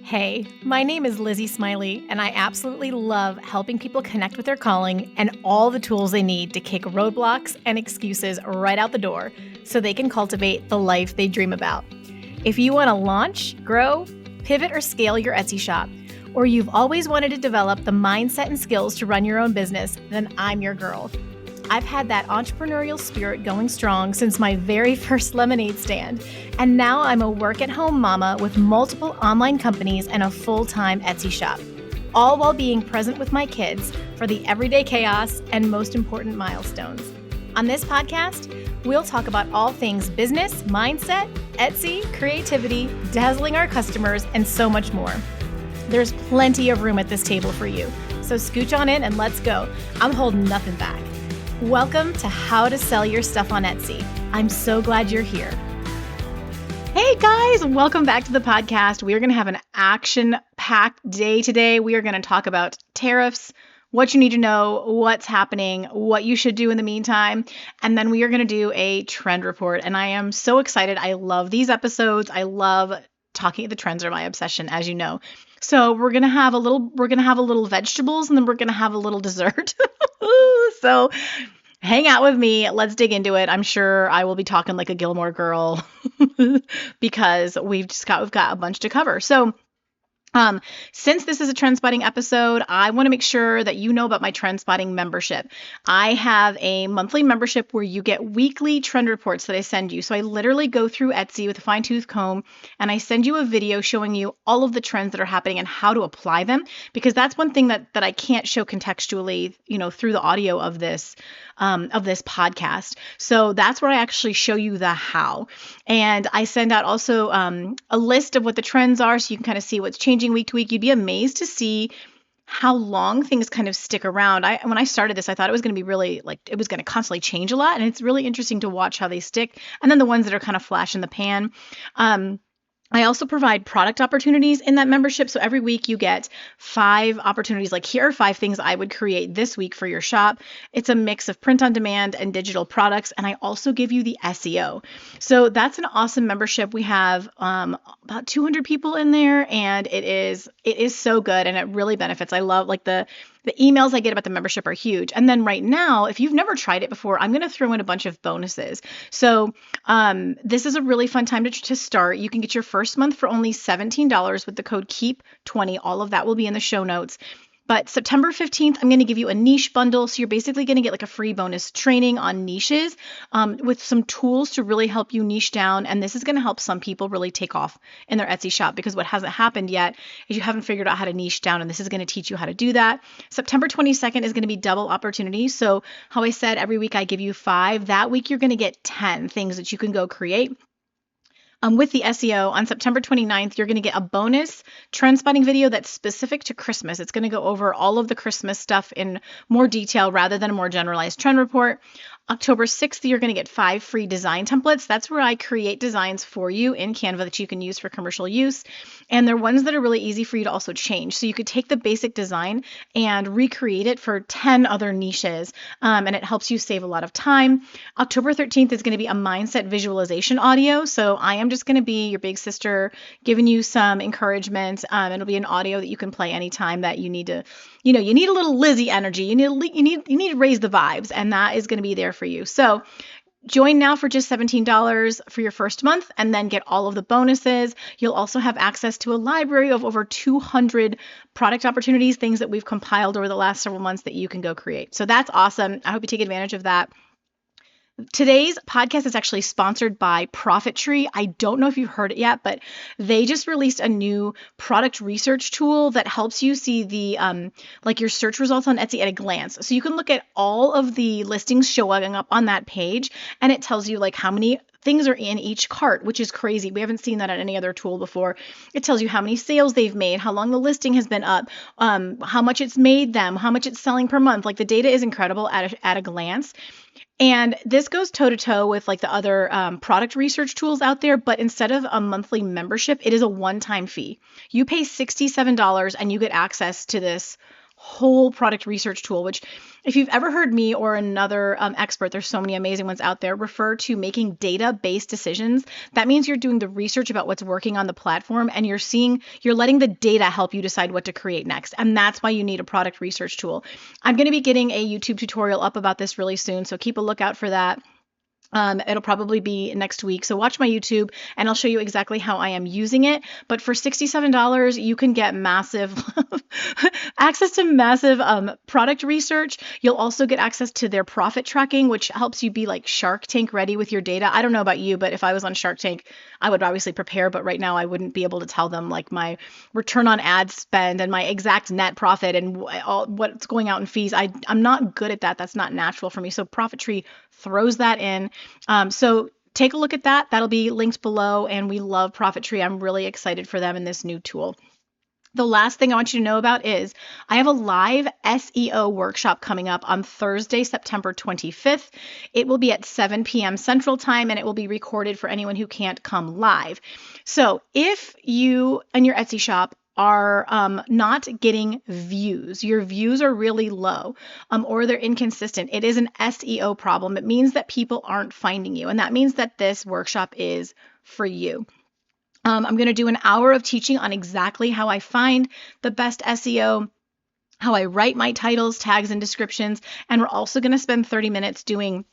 Hey, my name is Lizzie Smiley, and I absolutely love helping people connect with their calling and all the tools they need to kick roadblocks and excuses right out the door so they can cultivate the life they dream about. If you want to launch, grow, pivot, or scale your Etsy shop, or you've always wanted to develop the mindset and skills to run your own business, then I'm your girl. I've had that entrepreneurial spirit going strong since my very first lemonade stand, and now I'm a work-at-home mama with multiple online companies and a full-time Etsy shop, all while being present with my kids for the everyday chaos and most important milestones. On this podcast, we'll talk about all things business, mindset, Etsy, creativity, dazzling our customers, and so much more. There's plenty of room at this table for you, so scooch on in and let's go. I'm holding nothing back. Welcome to How to Sell Your Stuff on Etsy. I'm so glad you're here. Hey guys, welcome back to the podcast. We are going to have an action-packed day today. We are going to talk about tariffs, what you need to know, what's happening, what you should do in the meantime, and then we are going to do a trend report. And I am so excited. I love these episodes. I love talking. The trends are my obsession, as you know. So we're going to have a little vegetables, and then we're going to have a little dessert. So hang out with me. Let's dig into it. I'm sure I will be talking like a Gilmore Girl because we've got a bunch to cover. So since this is a Trendspotting episode, I want to make sure that you know about my Trendspotting membership. I have a monthly membership where you get weekly trend reports that I send you. So I literally go through Etsy with a fine-tooth comb and I send you a video showing you all of the trends that are happening and how to apply them, because that's one thing that I can't show contextually, through the audio of this podcast. So that's where I actually show you the how. And I send out also a list of what the trends are so you can kind of see what's changing week to week. You'd be amazed to see how long things kind of stick around. When I started this, I thought it was going to be really it was going to constantly change a lot. And it's really interesting to watch how they stick. And then the ones that are kind of flash in the pan. I also provide product opportunities in that membership. So every week you get 5 opportunities. Like, here are 5 things I would create this week for your shop. It's a mix of print on demand and digital products. And I also give you the SEO. So that's an awesome membership. We have about 200 people in there, and it is so good, and it really benefits. I love the emails I get about the membership are huge. And then right now, if you've never tried it before, I'm going to throw in a bunch of bonuses. So this is a really fun time to start. You can get your first month for only $17 with the code KEEP20. All of that will be in the show notes. But September 15th, I'm going to give you a niche bundle. So you're basically going to get like a free bonus training on niches with some tools to really help you niche down. And this is going to help some people really take off in their Etsy shop, because what hasn't happened yet is you haven't figured out how to niche down. And this is going to teach you how to do that. September 22nd is going to be double opportunity. So how I said every week I give you 5, that week you're going to get 10 things that you can go create. With the SEO, on September 29th, you're going to get a bonus Trendspotting video that's specific to Christmas. It's going to go over all of the Christmas stuff in more detail rather than a more generalized trend report. October 6th, you're going to get 5 free design templates. That's where I create designs for you in Canva that you can use for commercial use. And they're ones that are really easy for you to also change. So you could take the basic design and recreate it for 10 other niches. And it helps you save a lot of time. October 13th is going to be a mindset visualization audio. So I am just going to be your big sister, giving you some encouragement. It'll be an audio that you can play anytime that you need to, you need a little Lizzie energy. You need to raise the vibes, and that is going to be there for you. So join now for just $17 for your first month, and then get all of the bonuses. You'll also have access to a library of over 200 product opportunities, things that we've compiled over the last several months that you can go create. So that's awesome. I hope you take advantage of that. Today's podcast is actually sponsored by Profit Tree. I don't know if you've heard it yet, but they just released a new product research tool that helps you see the your search results on Etsy at a glance. So you can look at all of the listings showing up on that page, and it tells you how many things are in each cart, which is crazy. We haven't seen that on any other tool before. It tells you how many sales they've made, how long the listing has been up, how much it's made them, how much it's selling per month. The data is incredible at a glance. And this goes toe-to-toe with the other product research tools out there, but instead of a monthly membership, it is a one-time fee. You pay $67 and you get access to this whole product research tool, which if you've ever heard me or another expert, there's so many amazing ones out there, refer to making data-based decisions. That means you're doing the research about what's working on the platform and you're letting the data help you decide what to create next. And that's why you need a product research tool. I'm going to be getting a YouTube tutorial up about this really soon, so keep a lookout for that. It'll probably be next week. So watch my YouTube and I'll show you exactly how I am using it. But for $67, you can get massive access to massive product research. You'll also get access to their profit tracking, which helps you be like Shark Tank ready with your data. I don't know about you, but if I was on Shark Tank, I would obviously prepare. But right now I wouldn't be able to tell them like my return on ad spend and my exact net profit and all what's going out in fees. I'm not good at that. That's not natural for me. So Profit Tree throws that in. So take a look at that. That'll be linked below. And we love Profit Tree. I'm really excited for them in this new tool. The last thing I want you to know about is I have a live SEO workshop coming up on Thursday, September 25th. It will be at 7 p.m. Central Time, and it will be recorded for anyone who can't come live. So if you and your Etsy shop are not getting views, your views are really low, or they're inconsistent, it is an SEO problem. It means that people aren't finding you, and that means that this workshop is for you. I'm going to do an hour of teaching on exactly how I find the best SEO, how I write my titles, tags, and descriptions, and we're also going to spend 30 minutes doing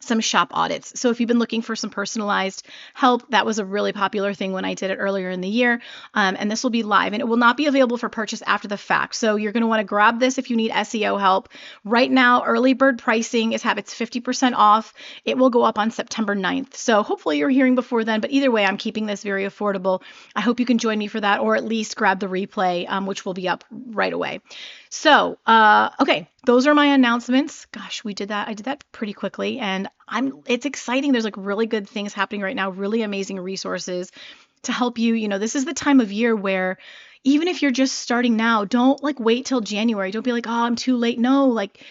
some shop audits. So if you've been looking for some personalized help, that was a really popular thing when I did it earlier in the year. And this will be live and it will not be available for purchase after the fact. So you're going to want to grab this if you need SEO help. Right now, early bird pricing it's 50% off. It will go up on September 9th. So hopefully you're hearing before then, but either way, I'm keeping this very affordable. I hope you can join me for that, or at least grab the replay, which will be up right away. So, okay, those are my announcements. Gosh, I did that pretty quickly and it's exciting. There's like really good things happening right now, really amazing resources to help you. You know, this is the time of year where even if you're just starting now, don't like wait till January. Don't be like, oh, I'm too late. No, like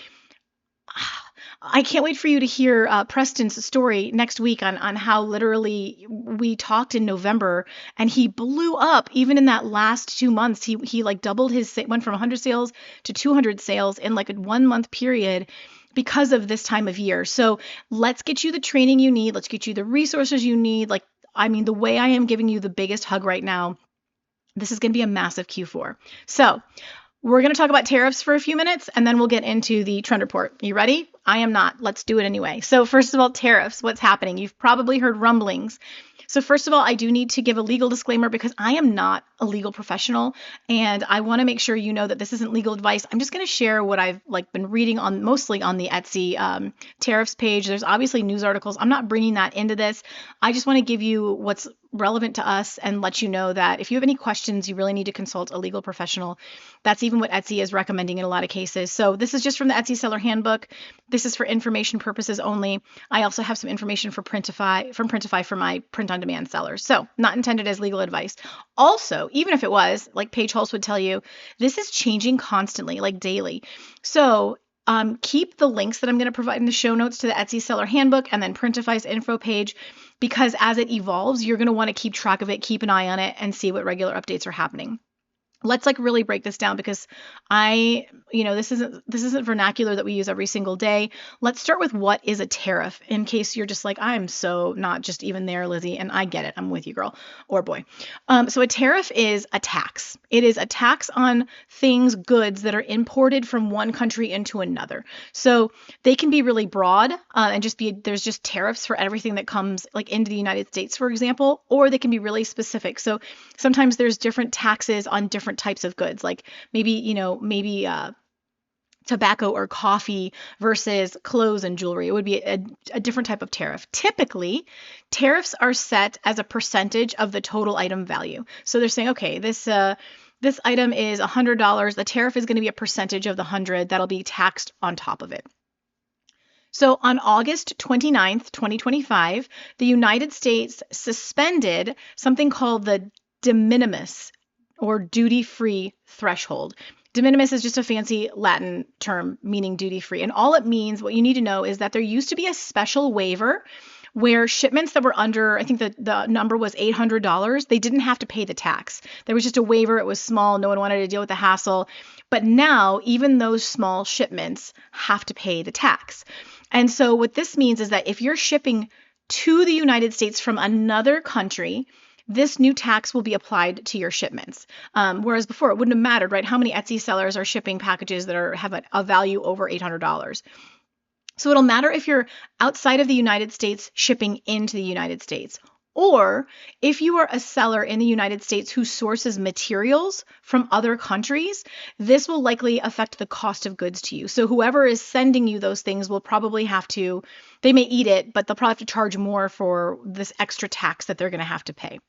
I can't wait for you to hear Preston's story next week on how literally we talked in November and he blew up even in that last 2 months. He like doubled went from 100 sales to 200 sales in like a 1 month period because of this time of year. So let's get you the training you need. Let's get you the resources you need. Like, I mean, the way I am giving you the biggest hug right now, this is going to be a massive Q4. So we're going to talk about tariffs for a few minutes and then we'll get into the trend report. You ready? I am not. Let's do it anyway. So first of all, tariffs, what's happening? You've probably heard rumblings. So first of all, I do need to give a legal disclaimer because I am not a legal professional and I want to make sure you know that this isn't legal advice. I'm just going to share what I've like been reading on mostly on the Etsy tariffs page. There's obviously news articles. I'm not bringing that into this. I just want to give you what's relevant to us and let you know that if you have any questions, you really need to consult a legal professional. That's even what Etsy is recommending in a lot of cases. So this is just from the Etsy Seller Handbook. This is for information purposes only. I also have some information from Printify for my print-on-demand sellers. So not intended as legal advice. Also, even if it was, like Paige Hulse would tell you, this is changing constantly, like daily. So keep the links that I'm going to provide in the show notes to the Etsy Seller Handbook and then Printify's info page, because as it evolves, you're going to want to keep track of it, keep an eye on it, and see what regular updates are happening. Let's like really break this down because this isn't vernacular that we use every single day. Let's start with what is a tariff in case you're just like, I'm so not just even there, Lizzie, and I get it. I'm with you, girl or boy. So a tariff is a tax. It is a tax on goods that are imported from one country into another. So they can be really broad and there's just tariffs for everything that comes like into the United States, for example, or they can be really specific. So sometimes there's different taxes on different types of goods, like maybe tobacco or coffee versus clothes and jewelry. It would be a different type of tariff. Typically, tariffs are set as a percentage of the total item value. So they're saying, okay, this item is $100. The tariff is going to be a percentage of the 100 that'll be taxed on top of it. So on August 29th, 2025, the United States suspended something called the de minimis or duty-free threshold. De minimis is just a fancy Latin term meaning duty-free. And all it means, what you need to know is that there used to be a special waiver where shipments that were under, I think the number was $800, they didn't have to pay the tax. There was just a waiver. It was small. No one wanted to deal with the hassle. But now even those small shipments have to pay the tax. And so what this means is that if you're shipping to the United States from another country, this new tax will be applied to your shipments. Whereas before it wouldn't have mattered, right? How many Etsy sellers are shipping packages that have a value over $800? So it'll matter if you're outside of the United States shipping into the United States, or if you are a seller in the United States who sources materials from other countries, this will likely affect the cost of goods to you. So whoever is sending you those things will probably have to, they may eat it, but they'll probably have to charge more for this extra tax that they're going to have to pay.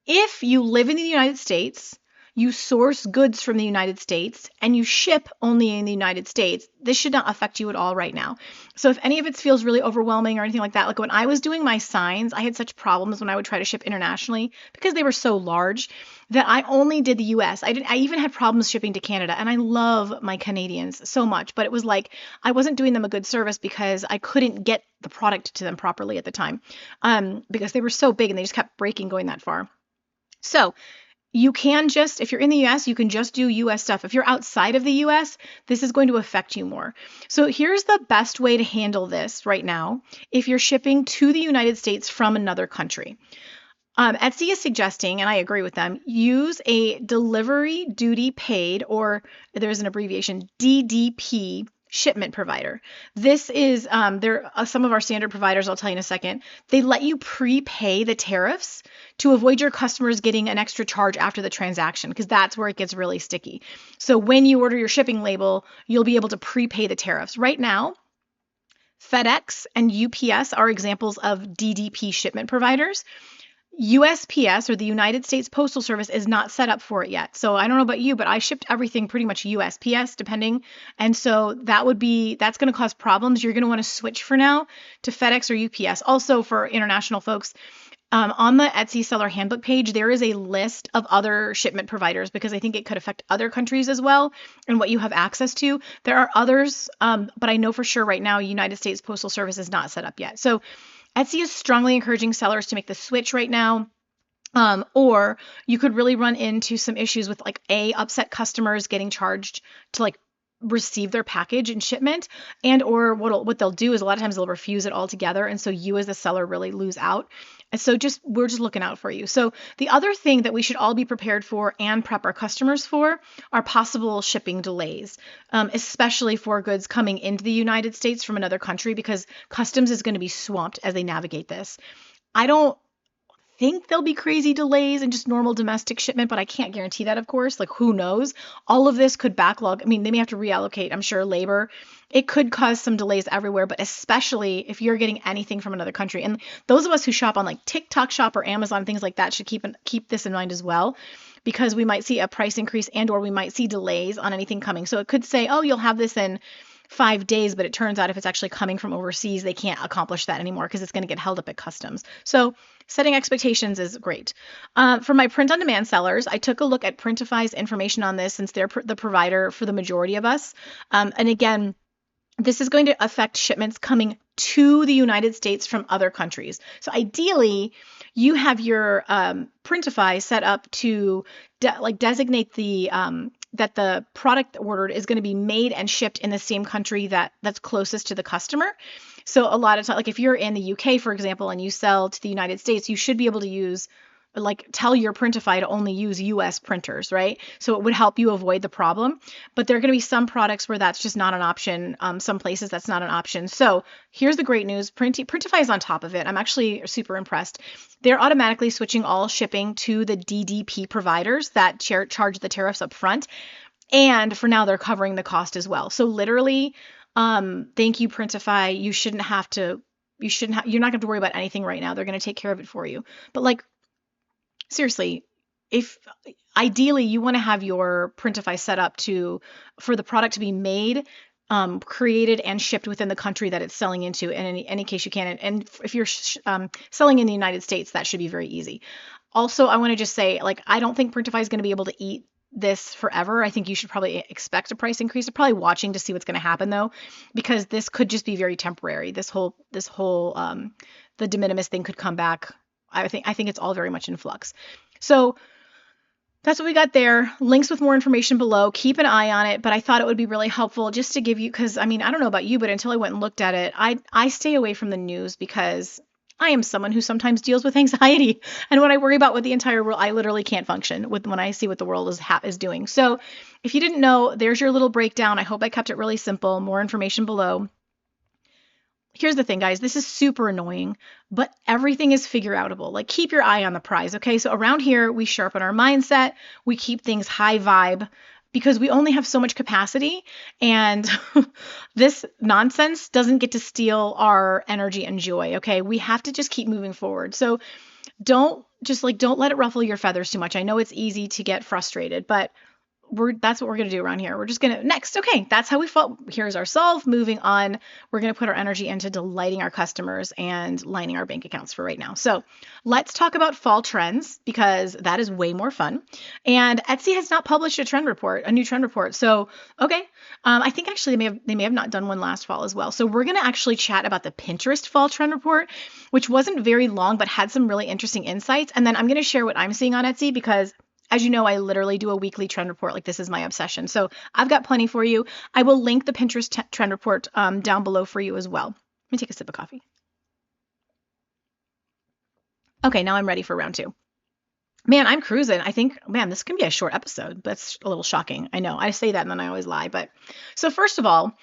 If you live in the United States, you source goods from the United States, and you ship only in the United States, this should not affect you at all right now. So if any of it feels really overwhelming or anything like that, like when I was doing my signs, I had such problems when I would try to ship internationally because they were so large that I only did the US. I even had problems shipping to Canada, and I love my Canadians so much, but it was like I wasn't doing them a good service because I couldn't get the product to them properly at the time, because they were so big and they just kept breaking going that far. So you can just, if you're in the US, you can just do US stuff. If you're outside of the US, this is going to affect you more. So here's the best way to handle this right now if you're shipping to the United States from another country. Etsy is suggesting, and I agree with them, use a delivery duty paid, or there's an abbreviation, DDP, shipment provider. This is, some of our standard providers, I'll tell you in a second, they let you prepay the tariffs to avoid your customers getting an extra charge after the transaction, because that's where it gets really sticky. So when you order your shipping label, you'll be able to prepay the tariffs. Right now, FedEx and UPS are examples of DDP shipment providers. USPS, or the United States Postal Service, is not set up for it yet. So I don't know about you, but I shipped everything pretty much USPS depending. And so that's going to cause problems. You're going to want to switch for now to FedEx or UPS. Also for international folks, on the Etsy seller handbook page, there is a list of other shipment providers because I think it could affect other countries as well and what you have access to. There are others, but I know for sure right now, United States Postal Service is not set up yet. So Etsy is strongly encouraging sellers to make the switch right now. Or you could really run into some issues with upset customers getting charged to receive their package and shipment, and or what they'll do is a lot of times they'll refuse it altogether, and so you as the seller really lose out. And so we're just looking out for you. So the other thing that we should all be prepared for and prep our customers for are possible shipping delays, especially for goods coming into the United States from another country, because customs is going to be swamped as they navigate this. I don't think there'll be crazy delays in just normal domestic shipment, but I can't guarantee that, of course. Who knows? All of this could backlog. I mean, they may have to reallocate, I'm sure, labor. It could cause some delays everywhere, but especially if you're getting anything from another country. And those of us who shop on TikTok Shop or Amazon, things like that, should keep this in mind as well, because we might see a price increase and or we might see delays on anything coming. So it could say, oh, you'll have this in 5 days, but it turns out if it's actually coming from overseas, they can't accomplish that anymore because it's going to get held up at customs. So setting expectations is great. For my print-on-demand sellers, I took a look at Printify's information on this since they're the provider for the majority of us. And again, this is going to affect shipments coming to the United States from other countries. So ideally, you have your Printify set up to designate that the product ordered is going to be made and shipped in the same country that's closest to the customer. So a lot of times, if you're in the UK, for example, and you sell to the United States, you should be able to use, tell your Printify to only use US printers, right? So it would help you avoid the problem. But there are going to be some products where that's just not an option. Some places that's not an option. So here's the great news. Printify is on top of it. I'm actually super impressed. They're automatically switching all shipping to the DDP providers that charge the tariffs up front. And for now, they're covering the cost as well. So literally, thank you, Printify. You're not going to have to worry about anything right now. They're going to take care of it for you. But seriously, if ideally you want to have your Printify set up for the product to be made, created, and shipped within the country that it's selling into, in any case you can. And if you're selling in the United States, that should be very easy. Also, I want to just say, I don't think Printify is going to be able to eat this forever. I think you should probably expect a price increase. They're probably watching to see what's going to happen though, because this could just be very temporary. This whole the de minimis thing could come back. I think it's all very much in flux. So that's what we got there. Links with more information below. Keep an eye on it, but I thought it would be really helpful just to give you, because I mean, I don't know about you, but until I went and looked at it, I stay away from the news because I am someone who sometimes deals with anxiety. And when I worry about what the entire world, I literally can't function with when I see what the world is doing. So if you didn't know, there's your little breakdown. I hope I kept it really simple. More information below. Here's the thing, guys. This is super annoying, but everything is figure outable. Like, keep your eye on the prize, okay? So around here, we sharpen our mindset. We keep things high vibe because we only have so much capacity, and this nonsense doesn't get to steal our energy and joy, okay? We have to just keep moving forward. So don't let it ruffle your feathers too much. I know it's easy to get frustrated, but that's what we're going to do around here. We're just going to next. Okay. That's how we felt. Here's our solve. Moving on. We're going to put our energy into delighting our customers and lining our bank accounts for right now. So let's talk about fall trends because that is way more fun. And Etsy has not published a new trend report. So, okay. I think actually they may have not done one last fall as well. So we're going to actually chat about the Pinterest fall trend report, which wasn't very long, but had some really interesting insights. And then I'm going to share what I'm seeing on Etsy because, as you know, I literally do a weekly trend report. Like, this is my obsession. So I've got plenty for you. I will link the Pinterest trend report down below for you as well. Let me take a sip of coffee. Okay, now I'm ready for round two. Man, I'm cruising. I think, man, this can be a short episode. That's a little shocking. I know. I say that and then I always lie. But so first of all,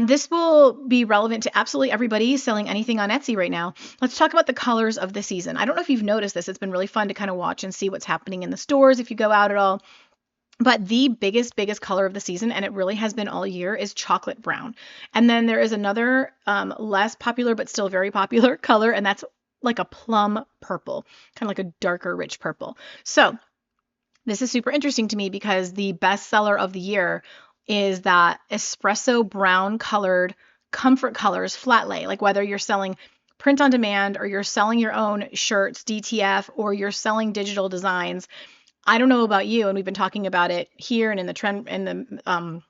this will be relevant to absolutely everybody selling anything on Etsy right now. Let's talk about the colors of the season. I don't know if you've noticed this. It's been really fun to kind of watch and see what's happening in the stores if you go out at all. But the biggest color of the season, and it really has been all year, is chocolate brown. And then there is another less popular but still very popular color, and that's like a plum purple, kind of like a darker, rich purple. So this is super interesting to me because the best seller of the year is that espresso brown colored comfort colors flat lay. Like, whether you're selling print on demand or you're selling your own shirts, DTF, or you're selling digital designs. I don't know about you, and we've been talking about it here and in the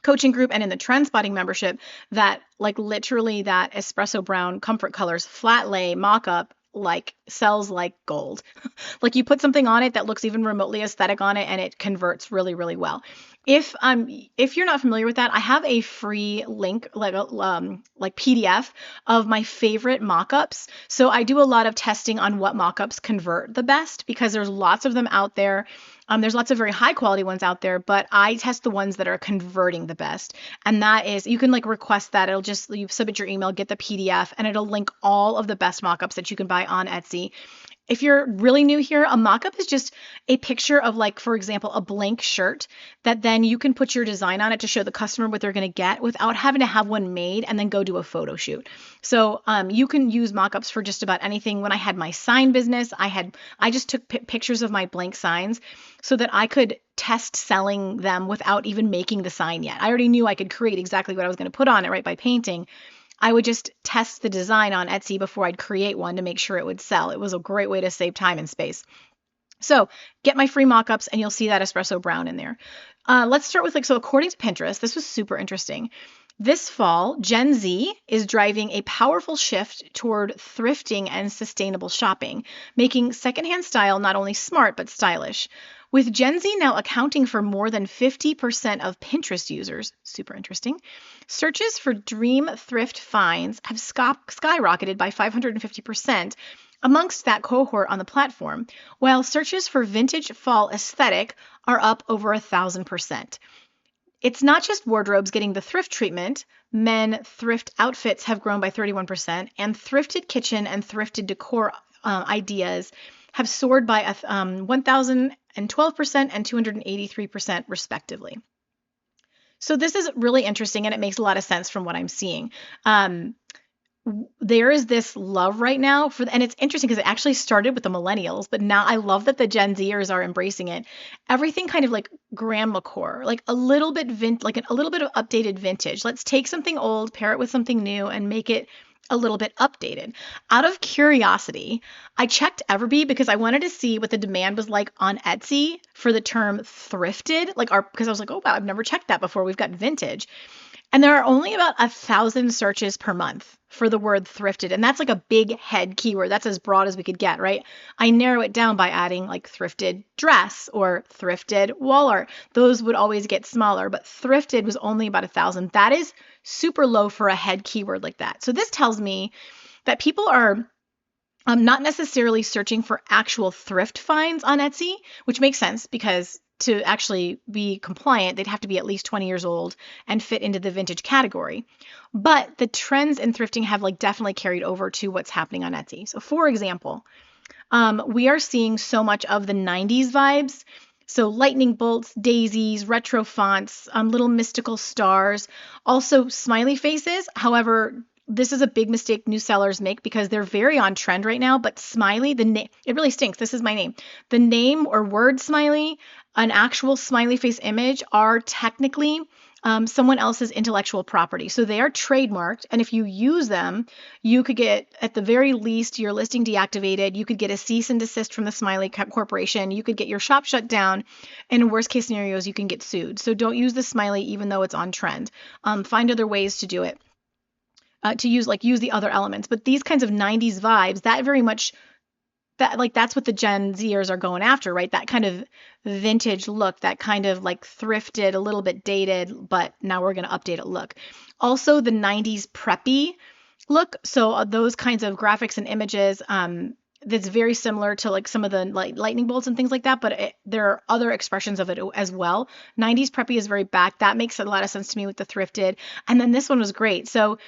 coaching group and in the Trendspotting membership, that like literally that espresso brown comfort colors flat lay mock-up like sells like gold. Like, you put something on it that looks even remotely aesthetic on it and it converts really, really well. If you're not familiar with that, I have a free link, like PDF of my favorite mock-ups. So I do a lot of testing on what mock-ups convert the best because there's lots of them out there. There's lots of very high quality ones out there, but I test the ones that are converting the best. And that is, you can like request that. You submit your email, get the PDF, and it'll link all of the best mock-ups that you can buy on Etsy. If you're really new here, a mock-up is just a picture of, like, for example, a blank shirt that then you can put your design on it to show the customer what they're going to get without having to have one made and then go do a photo shoot. So you can use mock-ups for just about anything. When I had my sign business, I just took pictures of my blank signs so that I could test selling them without even making the sign yet. I already knew I could create exactly what I was going to put on it, right, by painting. I would just test the design on Etsy before I'd create one to make sure it would sell. It was a great way to save time and space. So get my free mockups and you'll see that espresso brown in there. Let's start with so according to Pinterest, this was super interesting. This fall, Gen Z is driving a powerful shift toward thrifting and sustainable shopping, making secondhand style not only smart but stylish. With Gen Z now accounting for more than 50% of Pinterest users, super interesting, searches for dream thrift finds have skyrocketed by 550% amongst that cohort on the platform, while searches for vintage fall aesthetic are up over 1,000%. It's not just wardrobes getting the thrift treatment. Men thrift outfits have grown by 31%, and thrifted kitchen and thrifted decor ideas have soared by 1,012% and 283% respectively. So this is really interesting, and it makes a lot of sense from what I'm seeing. There is this love right now and it's interesting because it actually started with the millennials, but now I love that the Gen Zers are embracing it. Everything kind of like grandma core, like a little bit of updated vintage. Let's take something old, pair it with something new, and make it a little bit updated. Out of curiosity, I checked Everbee because I wanted to see what the demand was like on Etsy for the term thrifted, because I was like, oh wow, I've never checked that before. We've got vintage. And there are only about 1,000 searches per month for the word thrifted. And that's like a big head keyword. That's as broad as we could get, right? I narrow it down by adding like thrifted dress or thrifted wall art. Those would always get smaller, but thrifted was only about 1,000. That is super low for a head keyword like that. So this tells me that people are not necessarily searching for actual thrift finds on Etsy, which makes sense because to actually be compliant, they'd have to be at least 20 years old and fit into the vintage category. But the trends in thrifting have like definitely carried over to what's happening on Etsy. So for example, we are seeing so much of the 90s vibes. So lightning bolts, daisies, retro fonts, little mystical stars, also smiley faces. However, this is a big mistake new sellers make because they're very on trend right now. But smiley, it really stinks. This is my name. The name or word smiley, an actual smiley face image are technically someone else's intellectual property. So they are trademarked. And if you use them, you could get, at the very least, your listing deactivated. You could get a cease and desist from the Smiley Corporation. You could get your shop shut down. And in worst case scenarios, you can get sued. So don't use the smiley, even though it's on trend. Find other ways to do it. To use the other elements. But these kinds of 90s vibes, that very much that's what the Gen Zers are going after, right? That kind of vintage look, that kind of like thrifted, a little bit dated, but now we're going to update it look. Also the 90s preppy look. So those kinds of graphics and images, that's very similar to like some of the lightning bolts and things like that, but there are other expressions of it as well. 90s preppy is very back. That makes a lot of sense to me with the thrifted. And then this one was great. So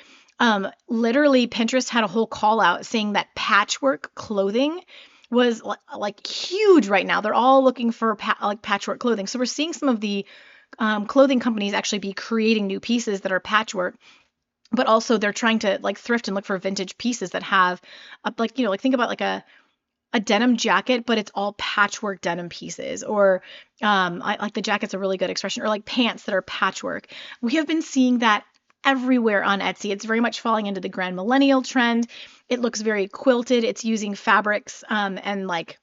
literally Pinterest had a whole call out saying that patchwork clothing was like huge right now. They're all looking for patchwork clothing. So we're seeing some of the clothing companies actually be creating new pieces that are patchwork, but also they're trying to like thrift and look for vintage pieces that have think about like a denim jacket, but it's all patchwork denim pieces, or I like the jacket's a really good expression, or like pants that are patchwork. We have been seeing that everywhere on Etsy. It's very much falling into the grand millennial trend. It looks very quilted. It's using fabrics and like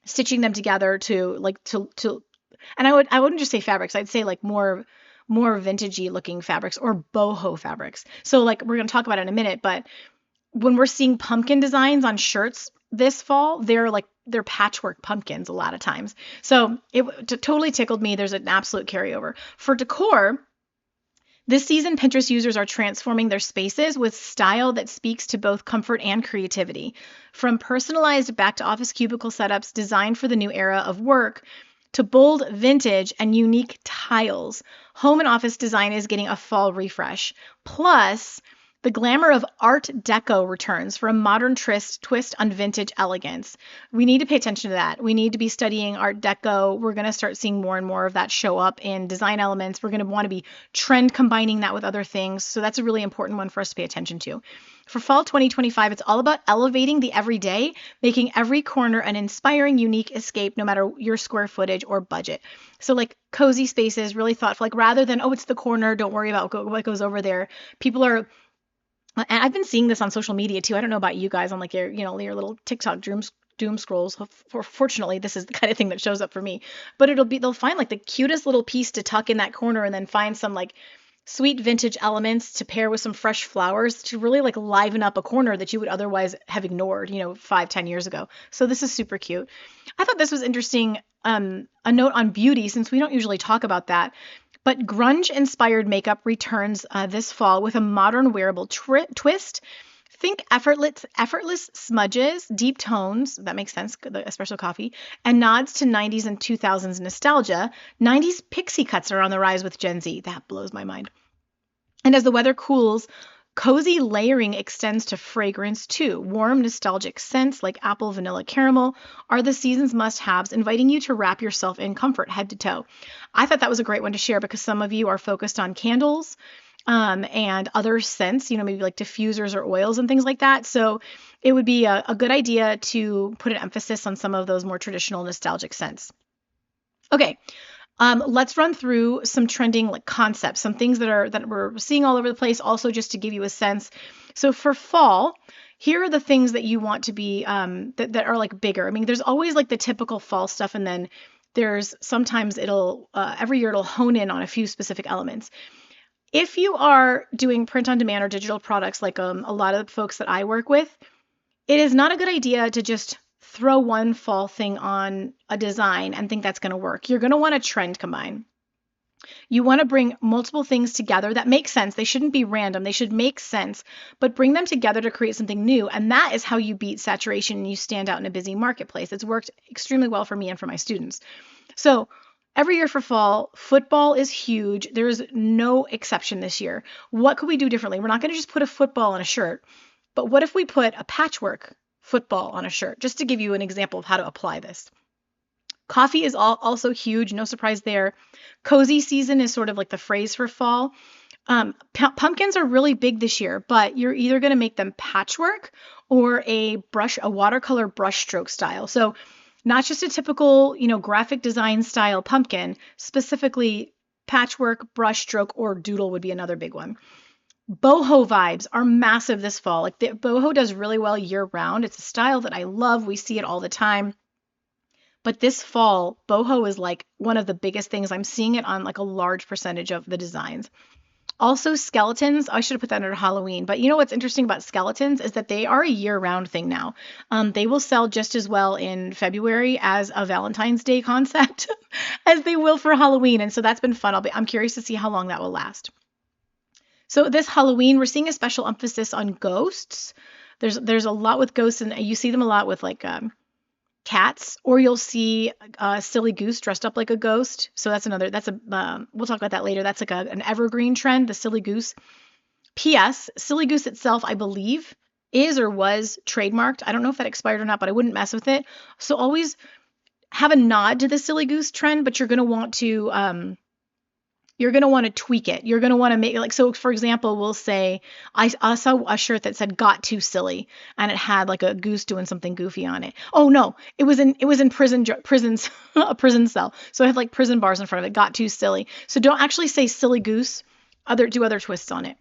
stitching them together to and I wouldn't just say fabrics. I'd say like more vintagey looking fabrics or boho fabrics. So like we're going to talk about it in a minute, but when we're seeing pumpkin designs on shirts this fall, they're patchwork pumpkins a lot of times. So it totally tickled me. There's an absolute carryover. For decor, this season, Pinterest users are transforming their spaces with style that speaks to both comfort and creativity. From personalized back-to-office cubicle setups designed for the new era of work, to bold vintage and unique tiles, home and office design is getting a fall refresh. Plus, the glamour of Art Deco returns for a modern twist on vintage elegance. We need to pay attention to that. We need to be studying Art Deco. We're going to start seeing more and more of that show up in design elements. We're going to want to be trend combining that with other things. So that's a really important one for us to pay attention to. For fall 2025, it's all about elevating the everyday, making every corner an inspiring, unique escape, no matter your square footage or budget. So like cozy spaces, really thoughtful, like rather than, oh, it's the corner, don't worry about what goes over there. People are, and I've been seeing this on social media too. I don't know about you guys on like your little TikTok doom scrolls. Fortunately, this is the kind of thing that shows up for me. But they'll find like the cutest little piece to tuck in that corner and then find some like sweet vintage elements to pair with some fresh flowers to really like liven up a corner that you would otherwise have ignored, 5-10 years ago. So this is super cute. I thought this was interesting. A note on beauty, since we don't usually talk about that. But grunge-inspired makeup returns this fall with a modern wearable twist. Think effortless smudges, deep tones, that makes sense, the espresso coffee, and nods to 90s and 2000s nostalgia. 90s pixie cuts are on the rise with Gen Z. That blows my mind. And as the weather cools, cozy layering extends to fragrance too. Warm, nostalgic scents like apple, vanilla, caramel are the season's must-haves, inviting you to wrap yourself in comfort head to toe. I thought that was a great one to share because some of you are focused on candles and other scents, maybe like diffusers or oils and things like that. So it would be a good idea to put an emphasis on some of those more traditional nostalgic scents. Okay. Let's run through some trending like concepts, some things that we're seeing all over the place, also just to give you a sense. So for fall, here are the things that you want to be that are like bigger. I mean, there's always like the typical fall stuff, and then there's sometimes it'll every year it'll hone in on a few specific elements. If you are doing print on demand or digital products like a lot of the folks that I work with, it is not a good idea to just throw one fall thing on a design and think that's going to work. You're going to want to trend combine. You want to bring multiple things together that make sense. They shouldn't be random. They should make sense, but bring them together to create something new. And that is how you beat saturation and you stand out in a busy marketplace. It's worked extremely well for me and for my students. So every year for fall, football is huge. There is no exception this year. What could we do differently? We're not going to just put a football on a shirt, but what if we put a patchwork football on a shirt? Just to give you an example of how to apply this. Coffee is also huge, no surprise there. Cozy season is sort of like the phrase for fall. Pumpkins are really big this year, but you're either going to make them patchwork or a watercolor brushstroke style. So not just a typical, graphic design style pumpkin, specifically patchwork, brushstroke, or doodle would be another big one. Boho vibes are massive this fall. Like boho does really well year round. It's a style that I love. We see it all the time. But this fall, boho is like one of the biggest things. I'm seeing it on like a large percentage of the designs. Also skeletons, I should have put that under Halloween, but you know what's interesting about skeletons is that they are a year-round thing now. They will sell just as well in February as a Valentine's Day concept as they will for Halloween, and so that's been fun. I'm curious to see how long that will last. So this Halloween, we're seeing a special emphasis on ghosts. There's a lot with ghosts, and you see them a lot with like cats, or you'll see a silly goose dressed up like a ghost. So we'll talk about that later. That's like an evergreen trend, the silly goose. P.S. Silly goose itself, I believe, is or was trademarked. I don't know if that expired or not, but I wouldn't mess with it. So always have a nod to the silly goose trend, but you're going to want to tweak it. You're going to want to make it like, so for example, we'll say, I saw a shirt that said got too silly and it had like a goose doing something goofy on it. Oh no, it was in prisons, a prison cell. So it had like prison bars in front of it, got too silly. So don't actually say silly goose, do other twists on it.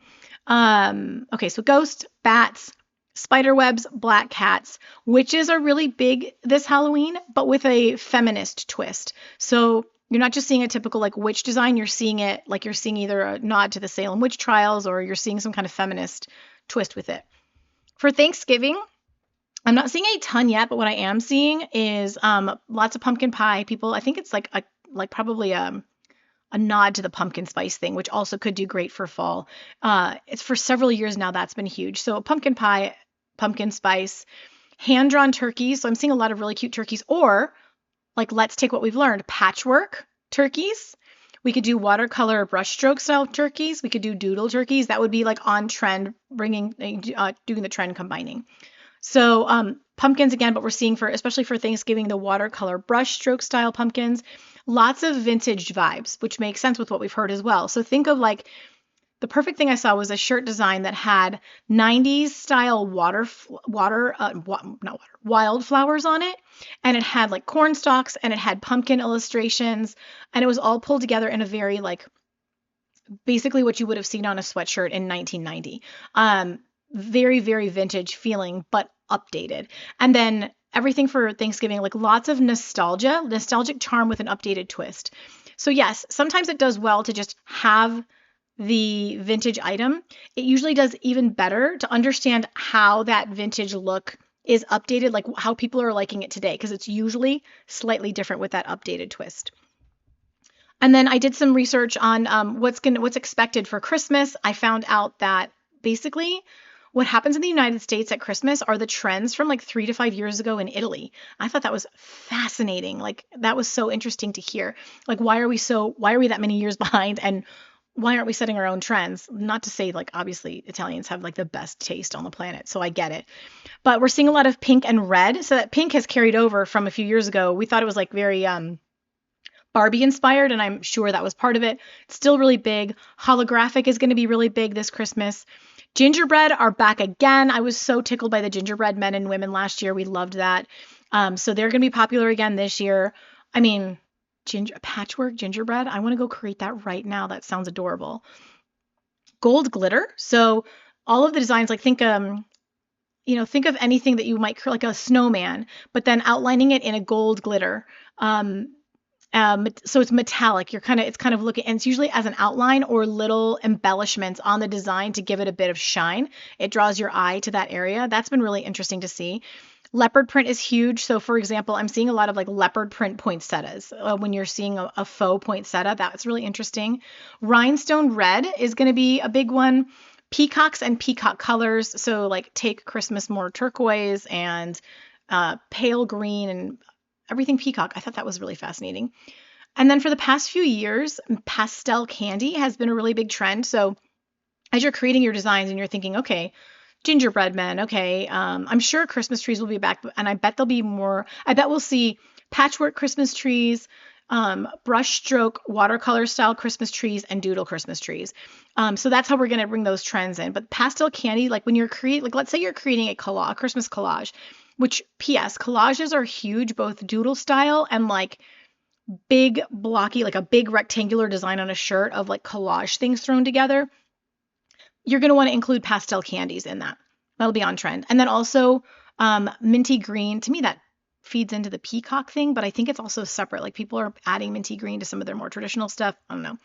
Okay, so ghost, bats, spider webs, black cats. Witches are really big this Halloween, but with a feminist twist. So you're not just seeing a typical like witch design, you're seeing it like you're seeing either a nod to the Salem witch trials or you're seeing some kind of feminist twist with it. For Thanksgiving, I'm not seeing a ton yet, but what I am seeing is lots of pumpkin pie. People, I think it's like probably a nod to the pumpkin spice thing, which also could do great for fall. It's for several years now that's been huge. So pumpkin pie, pumpkin spice, hand-drawn turkeys. So I'm seeing a lot of really cute turkeys, or like, let's take what we've learned, patchwork turkeys. We could do watercolor brushstroke style turkeys. We could do doodle turkeys. That would be like on trend, doing the trend combining. So pumpkins again, but we're seeing especially for Thanksgiving, the watercolor brushstroke style pumpkins. Lots of vintage vibes, which makes sense with what we've heard as well. So think of like, the perfect thing I saw was a shirt design that had 90s style wildflowers on it. And it had like corn stalks and it had pumpkin illustrations. And it was all pulled together in a very like, basically what you would have seen on a sweatshirt in 1990. Very, very vintage feeling, but updated. And then everything for Thanksgiving, like lots of nostalgic charm with an updated twist. So yes, sometimes it does well to just have the vintage item. It usually does even better to understand how that vintage look is updated, like how people are liking it today, because it's usually slightly different with that updated twist. And then I did some research on what's expected for Christmas. I found out that basically what happens in the United States at Christmas are the trends from like 3 to 5 years ago in Italy. I thought that was fascinating. Like that was so interesting to hear. Like why are we that many years behind, and why aren't we setting our own trends? Not to say like obviously Italians have like the best taste on the planet, so I get it. But we're seeing a lot of pink and red. So that pink has carried over from a few years ago. We thought it was like very Barbie inspired, and I'm sure that was part of it. It's still really big. Holographic is going to be really big this Christmas. Gingerbread are back again. I was so tickled by the gingerbread men and women last year. We loved that. So they're going to be popular again this year. I mean, patchwork gingerbread. I want to go create that right now. That sounds adorable. Gold glitter. So all of the designs, like think think of anything that you might like a snowman, but then outlining it in a gold glitter. So it's metallic. It's kind of looking, and it's usually as an outline or little embellishments on the design to give it a bit of shine. It draws your eye to that area. That's been really interesting to see. Leopard print is huge. So for example, I'm seeing a lot of like leopard print poinsettias. When you're seeing a faux poinsettia, that's really interesting. Rhinestone red is going to be a big one. Peacocks and peacock colors. So like take Christmas more turquoise and pale green and everything peacock. I thought that was really fascinating. And then for the past few years, pastel candy has been a really big trend. So as you're creating your designs and you're thinking, okay, gingerbread men, okay, I'm sure Christmas trees will be back, and I bet there'll be more. I bet we'll see patchwork Christmas trees, brushstroke watercolor style Christmas trees, and doodle Christmas trees. So that's how we're going to bring those trends in. But pastel candy, like when you're like let's say you're creating a Christmas collage, which PS collages are huge, both doodle style and like big blocky, like a big rectangular design on a shirt of like collage things thrown together. You're going to want to include pastel candies in that. That'll be on trend. And then also minty green. To me, that feeds into the peacock thing, but I think it's also separate. Like people are adding minty green to some of their more traditional stuff. I don't know.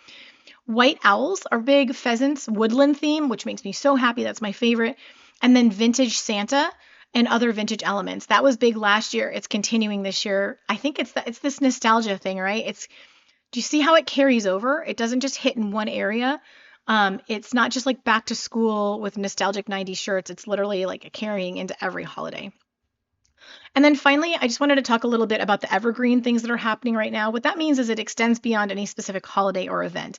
White owls are big. Pheasants, woodland theme, which makes me so happy. That's my favorite. And then vintage Santa and other vintage elements. That was big last year. It's continuing this year. I think it's this nostalgia thing, right? Do you see how it carries over? It doesn't just hit in one area. It's not just like back to school with nostalgic 90s shirts. It's literally like carrying into every holiday. And then finally, I just wanted to talk a little bit about the evergreen things that are happening right now. What that means is it extends beyond any specific holiday or event.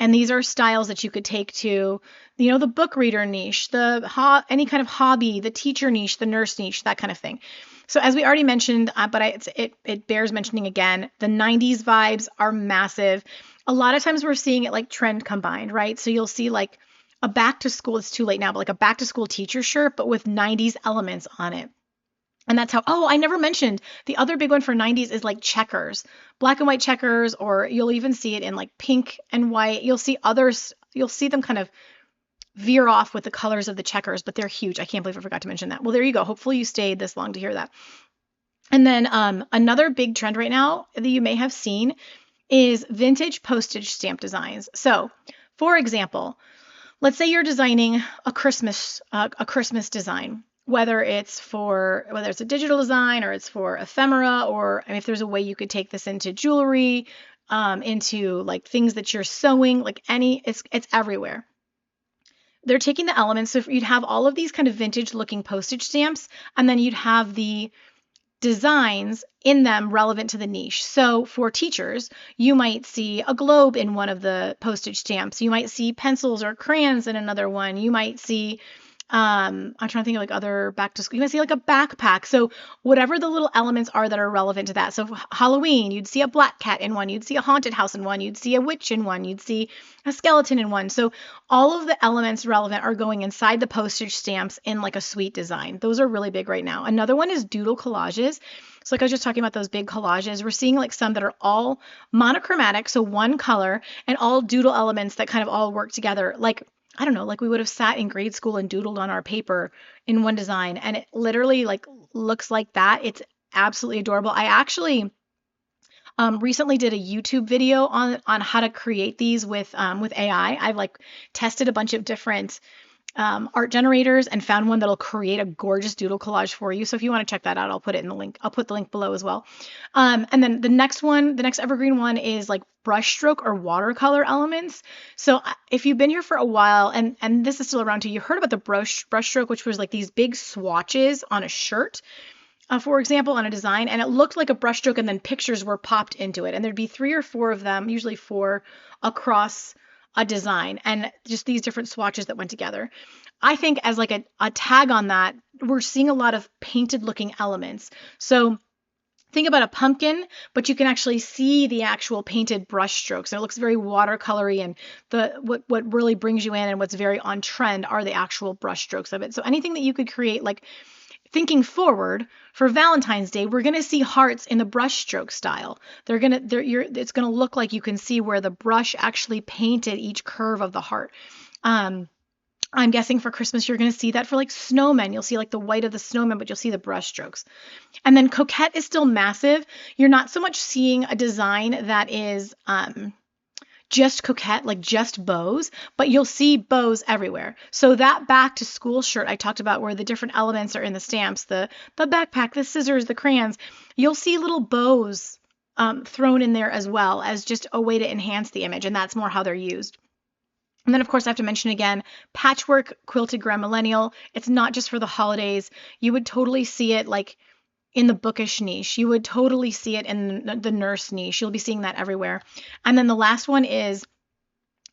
And these are styles that you could take to, the book reader niche, any kind of hobby, the teacher niche, the nurse niche, that kind of thing. So as we already mentioned, but it bears mentioning again, the 90s vibes are massive. A lot of times we're seeing it like trend combined, right? So you'll see like a back to school, it's too late now, but like a back to school teacher shirt, but with 90s elements on it. And that's how, I never mentioned the other big one for 90s is like checkers, black and white checkers, or you'll even see it in like pink and white. You'll see them kind of veer off with the colors of the checkers, but they're huge. I can't believe I forgot to mention that. Well, there you go. Hopefully you stayed this long to hear that. And then another big trend right now that you may have seen is vintage postage stamp designs. So for example, let's say you're designing a Christmas design. Whether it's a digital design or it's for ephemera, or if there's a way you could take this into jewelry, into like things that you're sewing, like it's everywhere. They're taking the elements. So you'd have all of these kind of vintage looking postage stamps, and then you'd have the designs in them relevant to the niche. So for teachers, you might see a globe in one of the postage stamps. You might see pencils or crayons in another one. You might see I'm trying to think of like other back to school. You might see like a backpack. So whatever the little elements are that are relevant to that. So Halloween, you'd see a black cat in one, you'd see a haunted house in one, you'd see a witch in one, you'd see a skeleton in one. So all of the elements relevant are going inside the postage stamps in like a sweet design. Those are really big right now. Another one is doodle collages. So like I was just talking about those big collages, we're seeing like some that are all monochromatic, so one color, and all doodle elements that kind of all work together. Like I don't know, like we would have sat in grade school and doodled on our paper in one design, and it literally like looks like that. It's absolutely adorable. I actually recently did a YouTube video on how to create these with AI. I've like tested a bunch of different art generators and found one that'll create a gorgeous doodle collage for you. So if you want to check that out, I'll put it in the link. I'll put the link below as well. And then the next evergreen one is like brushstroke or watercolor elements. So if you've been here for a while, and this is still around too, you heard about the brushstroke, which was like these big swatches on a shirt. For example, on a design, and it looked like a brushstroke, and then pictures were popped into it, and there'd be 3 or 4 of them, usually 4, across a design, and just these different swatches that went together. I think as like a tag on that, we're seeing a lot of painted looking elements. So think about a pumpkin, but you can actually see the actual painted brush strokes. And it looks very watercolory, and what really brings you in and what's very on trend are the actual brush strokes of it. So anything that you could create, like thinking forward for Valentine's Day, we're going to see hearts in the brush stroke style. It's going to look like you can see where the brush actually painted each curve of the heart. I'm guessing for Christmas, you're going to see that for like snowmen. You'll see like the white of the snowman, but you'll see the brush strokes. And then Coquette is still massive. You're not so much seeing a design that is just Coquette, like just bows, but you'll see bows everywhere. So that back to school shirt I talked about, where the different elements are in the stamps, the backpack, the scissors, the crayons, you'll see little bows thrown in there as well as just a way to enhance the image. And that's more how they're used. And then, of course, I have to mention again, patchwork quilted grand millennial. It's not just for the holidays. You would totally see it like in the bookish niche. You would totally see it in the nurse niche. You'll be seeing that everywhere. And then the last one is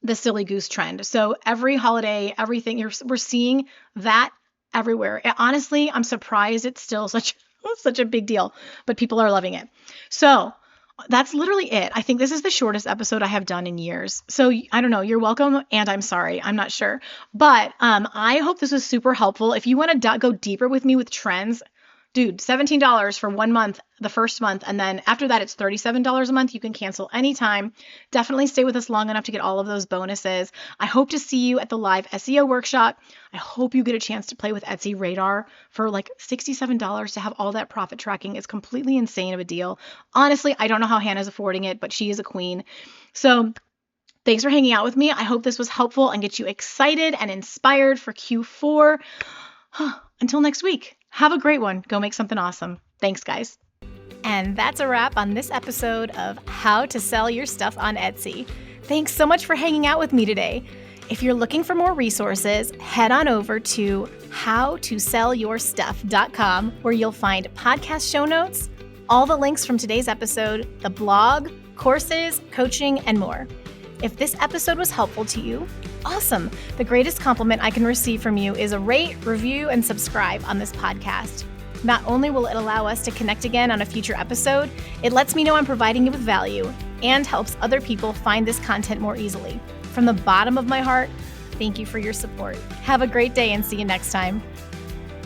the silly goose trend. So every holiday, everything, we're seeing that everywhere. Honestly, I'm surprised it's still such a big deal, but people are loving it. So that's literally it. I think this is the shortest episode I have done in years. So I don't know. You're welcome. And I'm sorry. I'm not sure. But I hope this was super helpful. If you want to go deeper with me with trends, dude, $17 for 1 month, the first month. And then after that, it's $37 a month. You can cancel anytime. Definitely stay with us long enough to get all of those bonuses. I hope to see you at the live SEO workshop. I hope you get a chance to play with Etsy Radar for like $67 to have all that profit tracking. It's completely insane of a deal. Honestly, I don't know how Hannah's affording it, but she is a queen. So thanks for hanging out with me. I hope this was helpful and get you excited and inspired for Q4. Until next week, have a great one. Go make something awesome. Thanks, guys. And that's a wrap on this episode of How to Sell Your Stuff on Etsy. Thanks so much for hanging out with me today. If you're looking for more resources, head on over to howtosellyourstuff.com, where you'll find podcast show notes, all the links from today's episode, the blog, courses, coaching, and more. If this episode was helpful to you, awesome. The greatest compliment I can receive from you is a rate, review, and subscribe on this podcast. Not only will it allow us to connect again on a future episode, it lets me know I'm providing you with value and helps other people find this content more easily. From the bottom of my heart, thank you for your support. Have a great day and see you next time.